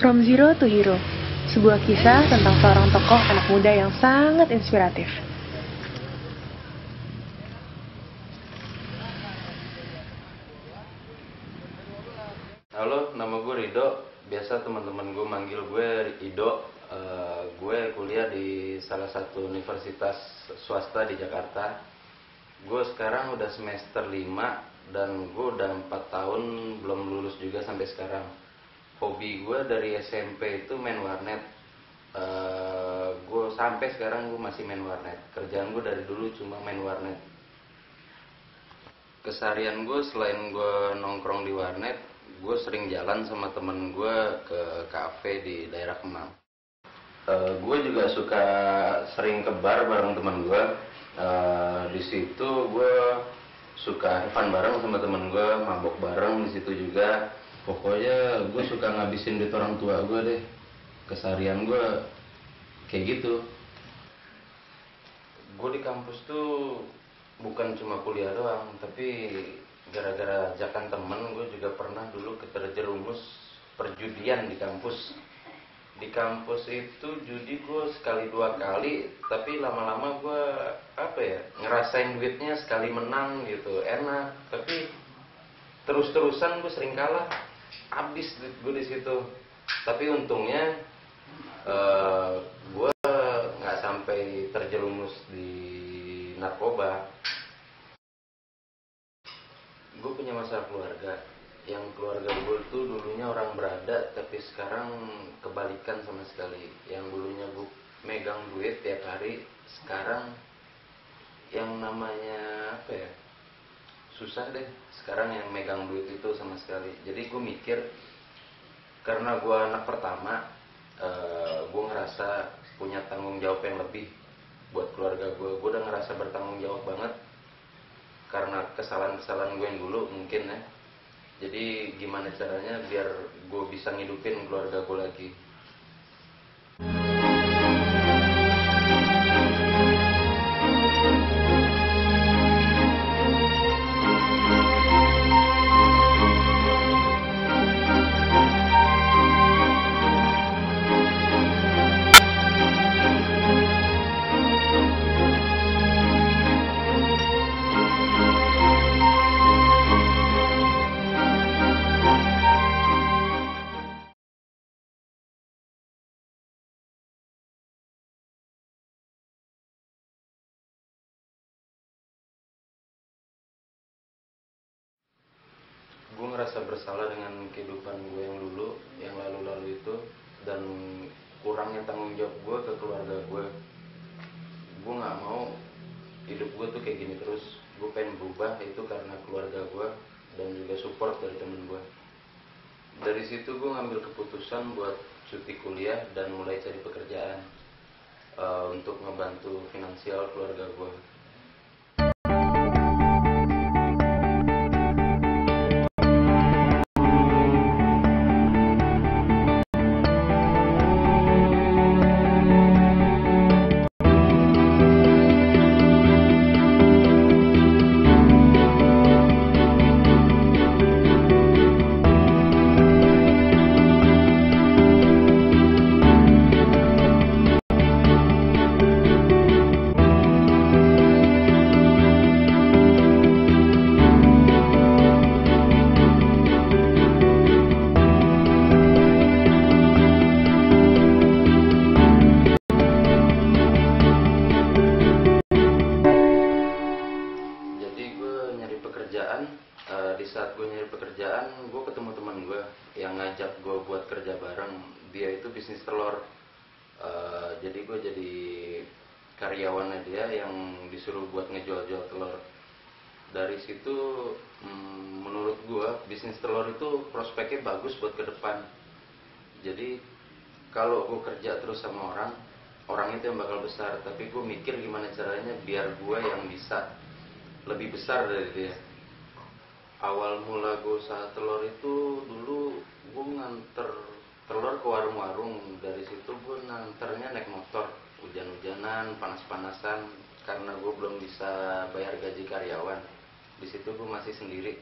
From Zero to Hero, sebuah kisah tentang seorang tokoh anak muda yang sangat inspiratif. Halo, nama gue Rido. Biasa teman-teman gue manggil gue Ido. Gue kuliah di salah satu universitas swasta di Jakarta. Gue sekarang udah semester 5 dan gue udah 4 tahun belum lulus juga sampai sekarang. Hobi gue dari SMP itu main warnet. Gue sampai sekarang gue masih main warnet. Kerjaan gue dari dulu cuma main warnet. Keseharian gue selain gue nongkrong di warnet, gue sering jalan sama temen gue ke kafe di daerah Kemang. Gue juga suka sering ke bar bareng temen gue. Di situ gue suka have fun bareng sama temen gue, mabok bareng di situ juga. Pokoknya gue suka ngabisin duit orang tua gue deh. Keseharian gue kayak gitu. Gue di kampus tuh bukan cuma kuliah doang, tapi gara-gara ajakan temen, gue juga pernah dulu terjerumus perjudian di kampus. Di kampus itu judi gue sekali 2 kali, tapi lama-lama gue ngerasain duitnya sekali menang gitu, enak. Tapi terus-terusan gue sering kalah, habis duit gue di situ. Tapi untungnya gue nggak sampai terjerumus di narkoba. Gue punya masalah keluarga. Yang keluarga gue tuh dulunya orang berada, tapi sekarang kebalikan sama sekali. Yang dulunya gue megang duit tiap hari, sekarang yang namanya susah deh. Sekarang yang megang duit itu sama sekali. Jadi gue mikir, karena gue anak pertama, gue ngerasa punya tanggung jawab yang lebih buat keluarga gue. Gue udah ngerasa bertanggung jawab banget karena kesalahan-kesalahan gue yang dulu mungkin ya. Jadi gimana caranya biar gue bisa ngidupin keluarga gue lagi. Gue ngerasa bersalah dengan kehidupan gue yang dulu, yang lalu-lalu itu, dan kurangnya tanggung jawab gue ke keluarga gue. Gue gak mau hidup gue tuh kayak gini terus. Gue pengen berubah, itu karena keluarga gue dan juga support dari temen gue. Dari situ gue ngambil keputusan buat cuti kuliah dan mulai cari pekerjaan untuk ngebantu finansial keluarga gue. Di saat gue nyari pekerjaan, gue ketemu teman gue yang ngajak gue buat kerja bareng. Dia itu bisnis telur. Jadi gue jadi karyawannya dia yang disuruh buat ngejual-jual telur. Dari situ menurut gue bisnis telur itu prospeknya bagus buat ke depan. Jadi kalau gue kerja terus sama orang itu yang bakal besar. Tapi gue mikir gimana caranya biar gue yang bisa lebih besar dari dia. Awal mula gue usaha telur itu dulu gue nganter telur ke warung-warung. Dari situ gue nganternya naik motor, hujan-hujanan, panas-panasan, karena gue belum bisa bayar gaji karyawan. Di situ gue masih sendiri.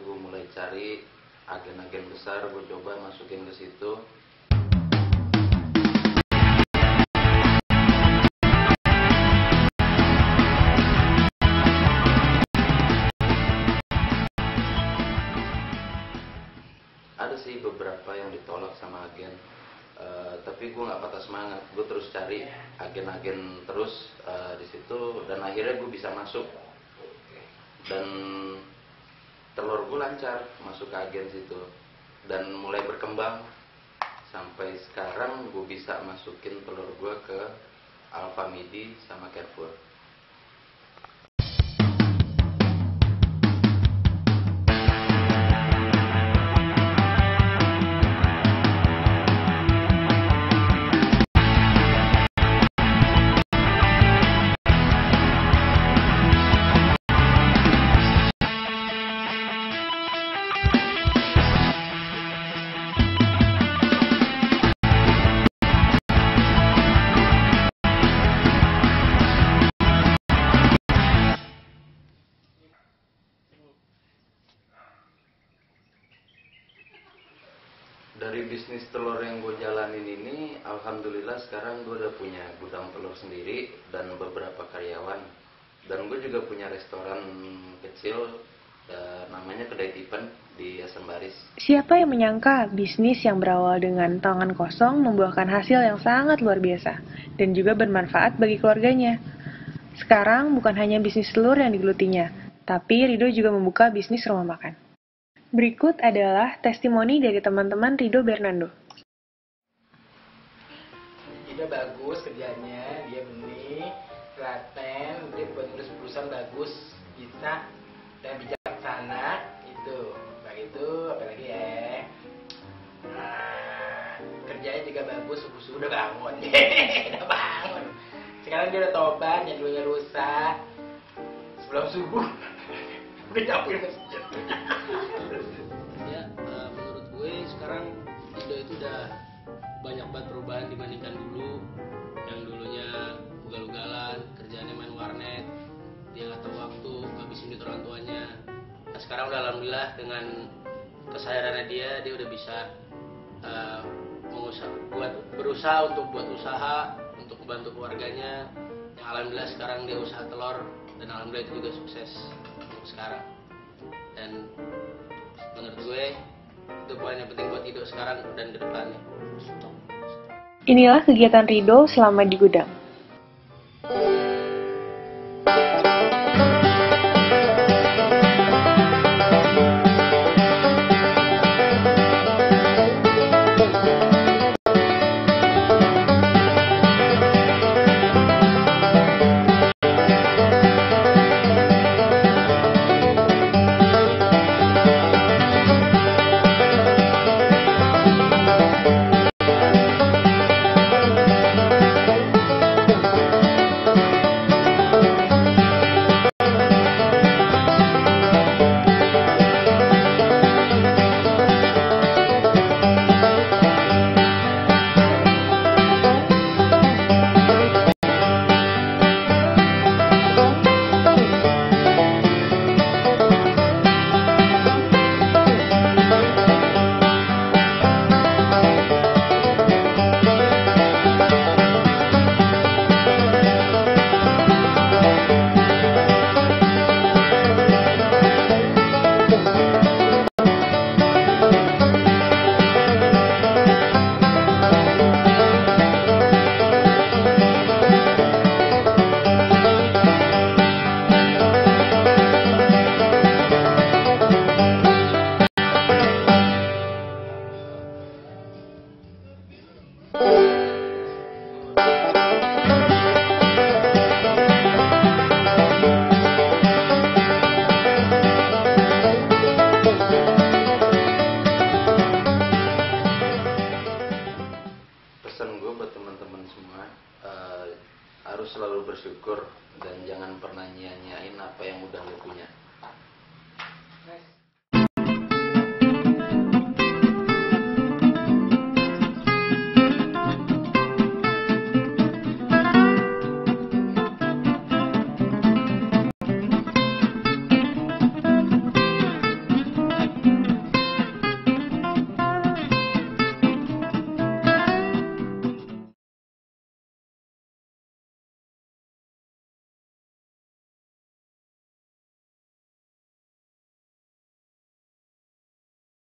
gue mulai cari agen-agen besar, gue coba masukin ke situ. Ada sih beberapa yang ditolak sama agen, tapi gue nggak patah semangat, gue terus cari agen-agen terus di situ, dan akhirnya gue bisa masuk, dan telur gue lancar masuk ke agen situ, dan mulai berkembang sampai sekarang gue bisa masukin telur gue ke Alfamidi sama Carrefour. Dari bisnis telur yang gue jalanin ini, alhamdulillah sekarang gue udah punya gudang telur sendiri dan beberapa karyawan. Dan gue juga punya restoran kecil, namanya Kedai Tipen di Asam Baris. Siapa yang menyangka bisnis yang berawal dengan tangan kosong membuahkan hasil yang sangat luar biasa dan juga bermanfaat bagi keluarganya. Sekarang bukan hanya bisnis telur yang digelutinya, tapi Rido juga membuka bisnis rumah makan. Berikut adalah testimoni dari teman-teman Rido Bernando. Rido bagus kerjanya, dia benih, telaten, dia buat ngurus perusahaan bagus, bisa dan bijaksana itu. Begitu, apalagi ya. Nah, kerjanya juga bagus, subuh-subuh udah bangun. Udah bangun. Sekarang dia udah tobat, yang dulunya rusak. Sebelum subuh udah nyapuin masjid. Ya, menurut gue sekarang Rido itu udah banyak banget perubahan dibandingkan dulu. Yang dulunya ugal-ugalan, kerjaannya main warnet, dia nggak tahu waktu, ngabisin duit orang tuanya. Nah sekarang udah alhamdulillah dengan kesadarannya dia udah bisa berusaha untuk buat usaha untuk membantu keluarganya. Yang alhamdulillah sekarang dia usaha telur dan alhamdulillah itu juga sukses untuk sekarang. Dan menurut gue itu poin yang penting buat Rido sekarang dan ke depannya. Inilah kegiatan Rido selama di gudang.